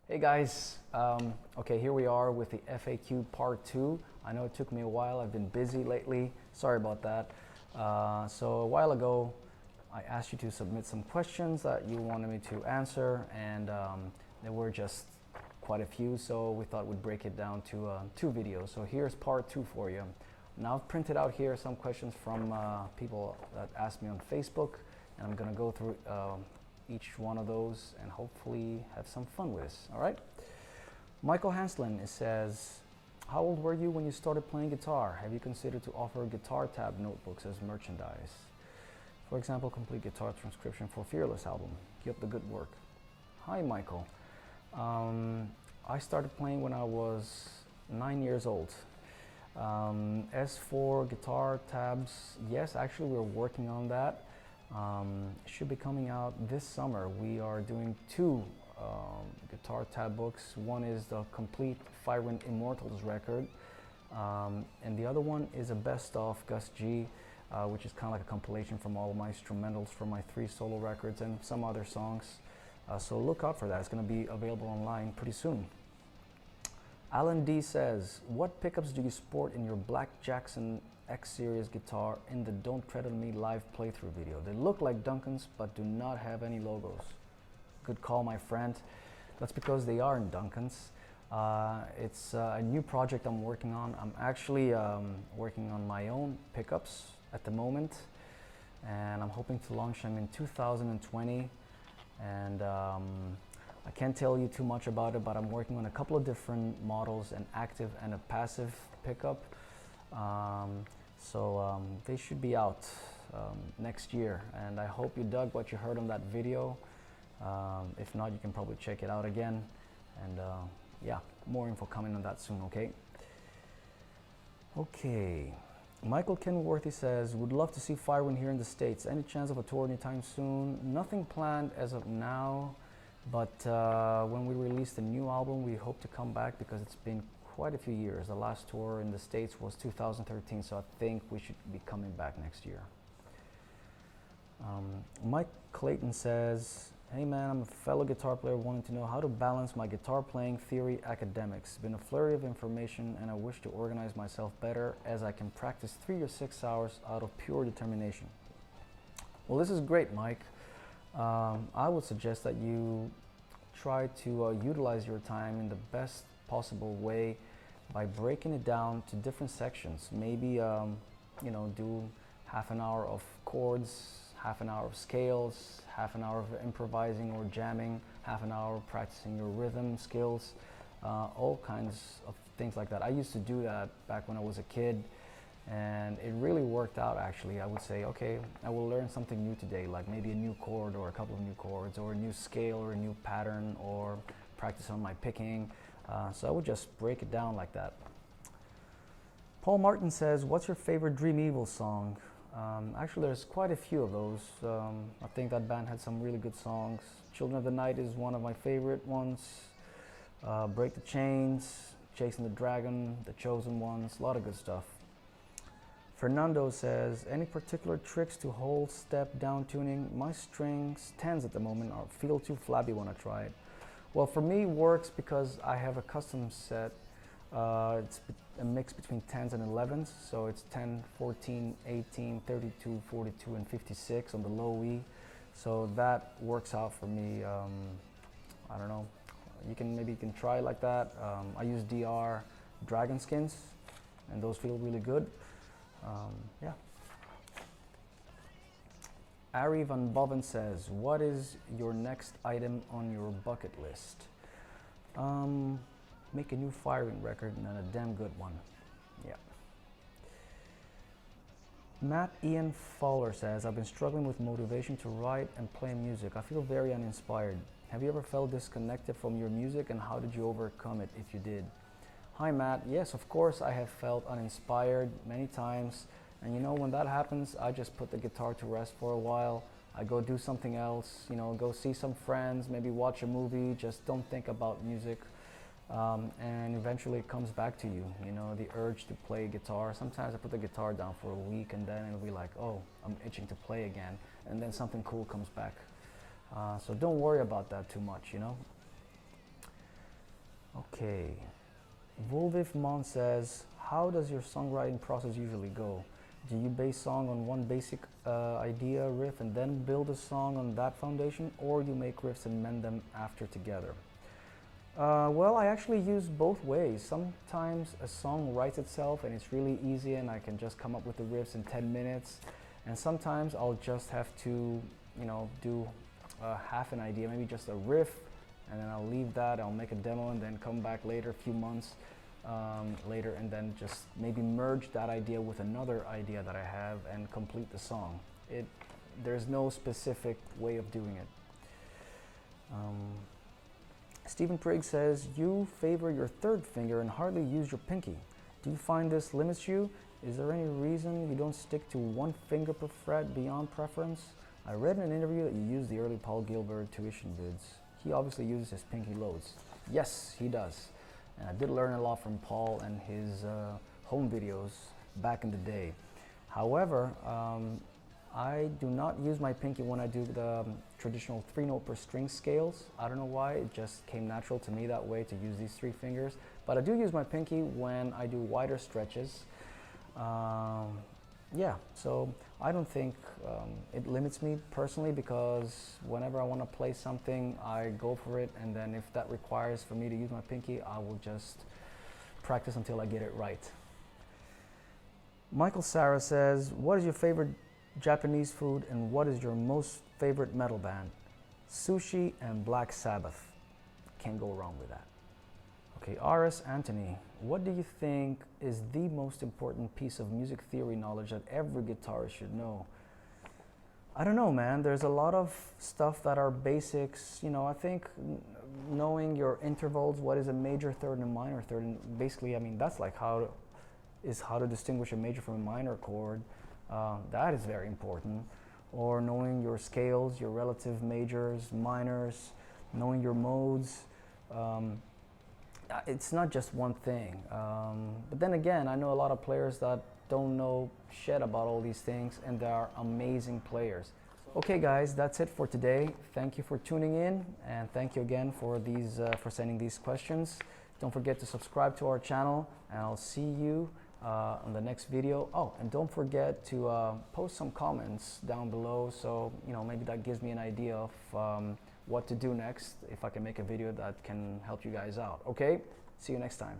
Hey guys, okay, here we are with the FAQ part 2. I know it took me a while, I've been busy lately, sorry about that. So a while ago, I asked you to submit some questions that you wanted me to answer, and there were just quite a few, so we thought we'd break it down to 2 videos. So here's part 2 for you. Now I've printed out here some questions from people that asked me on Facebook, and I'm gonna go through each one of those and hopefully have some fun with this. All right. Michael Hanslin says, how old were you when you started playing guitar? Have you considered to offer guitar tab notebooks as merchandise? For example, complete guitar transcription for Fearless album. Keep up the good work. Hi Michael. I started playing when I was 9 years old. As for guitar tabs, yes, actually we're working on that. It should be coming out this summer. We are doing 2 guitar tab books. One is the complete Firewind Immortals record, and the other one is a best of Gus G, which is kind of like a compilation from all of my instrumentals from my 3 solo records and some other songs. So look out for that. It's going to be available online pretty soon. Alan D says, what pickups do you sport in your Black Jackson X Series guitar in the Don't Tread on Me live playthrough video? They look like Duncan's but do not have any logos. Good call, my friend. That's because they are in Duncan's. It's a new project I'm working on. I'm actually working on my own pickups at the moment, and I'm hoping to launch them in 2020. And I can't tell you too much about it, but I'm working on a couple of different models, an active and a passive pickup. So they should be out next year, and I hope you dug what you heard on that video. If not, you can probably check it out again, and yeah, more info coming on that soon. Okay, Michael Kenworthy says, would love to see Firewind here in the States. Any chance of a tour anytime soon? Nothing planned as of now, but when we release the new album, we hope to come back because it's been quite a few years. The last tour in the States was 2013, so I think we should be coming back next year. Mike Clayton says, hey man, I'm a fellow guitar player wanting to know how to balance my guitar playing, theory, academics. It's been a flurry of information and I wish to organize myself better as I can practice 3 or 6 hours out of pure determination. Well, this is great, Mike. I would suggest that you try to utilize your time in the best possible way by breaking it down to different sections. Maybe you know, do half an hour of chords, half an hour of scales, half an hour of improvising or jamming, half an hour of practicing your rhythm skills, all kinds of things like that. I used to do that back when I was a kid, and it really worked out actually. I would say, okay, I will learn something new today, like maybe a new chord or a couple of new chords or a new scale or a new pattern, or practice on my picking. So I would just break it down like that. Paul Martin says, what's your favorite Dream Evil song? Actually, there's quite a few of those. I think that band had some really good songs. Children of the Night is one of my favorite ones. Break the Chains, Chasing the Dragon, The Chosen Ones, a lot of good stuff. Fernando says, any particular tricks to whole step down tuning? My strings 10s at the moment feel too flabby when I try it. Well, for me, it works because I have a custom set. It's a mix between 10s and 11s, so it's 10, 14, 18, 32, 42, and 56 on the low E. So that works out for me. I don't know. Maybe you can try it like that. I use DR Dragon Skins, and those feel really good. Yeah. Ari Van Boven says, what is your next item on your bucket list? Make a new Firewind record and a damn good one. Yeah. Matt Ian Fowler says, I've been struggling with motivation to write and play music. I feel very uninspired. Have you ever felt disconnected from your music, and how did you overcome it if you did? Hi Matt, yes, of course I have felt uninspired many times, and you know, when that happens, I just put the guitar to rest for a while. I go do something else, you know, go see some friends, maybe watch a movie, just don't think about music. And eventually it comes back to you, you know, the urge to play guitar. Sometimes I put the guitar down for a week and then it'll be like, oh, I'm itching to play again, and then something cool comes back. So don't worry about that too much, you know. Okay. Volviv Mon says, how does your songwriting process usually go? Do you base song on one basic idea, riff, and then build a song on that foundation, or you make riffs and mend them after together? Well, I actually use both ways. Sometimes a song writes itself and it's really easy and I can just come up with the riffs in 10 minutes. And sometimes I'll just have to, do half an idea, maybe just a riff, and then I'll leave that, I'll make a demo and then come back later, a few months later, and then just maybe merge that idea with another idea that I have and complete the song. There's no specific way of doing it. Stephen Prigg says, you favor your third finger and hardly use your pinky. Do you find this limits you? Is there any reason you don't stick to one finger per fret beyond preference? I read in an interview that you use the early Paul Gilbert tuition bids. He obviously uses his pinky loads. Yes, he does. And I did learn a lot from Paul and his home videos back in the day. However, I do not use my pinky when I do the traditional 3-note per string scales. I don't know why, it just came natural to me that way to use these 3 fingers. But I do use my pinky when I do wider stretches. Yeah, so I don't think it limits me personally, because whenever I want to play something, I go for it, and then if that requires for me to use my pinky, I will just practice until I get it right. Michael Sarah says, what is your favorite Japanese food and what is your most favorite metal band? Sushi and Black Sabbath. Can't go wrong with that. Okay, R.S. Anthony, what do you think is the most important piece of music theory knowledge that every guitarist should know? I don't know, man. There's a lot of stuff that are basics. I think knowing your intervals, what is a major third and a minor third, and basically, that's like how to distinguish a major from a minor chord. That is very important. Or knowing your scales, your relative majors, minors, knowing your modes. It's not just one thing. But then again, I know a lot of players that don't know shit about all these things, and they are amazing players. Okay guys, that's it for today. Thank you for tuning in, and thank you again for sending these questions. Don't forget to subscribe to our channel, and I'll see you on the next video. Oh, and don't forget to post some comments down below, so maybe that gives me an idea of what to do next, if I can make a video that can help you guys out. Okay, see you next time.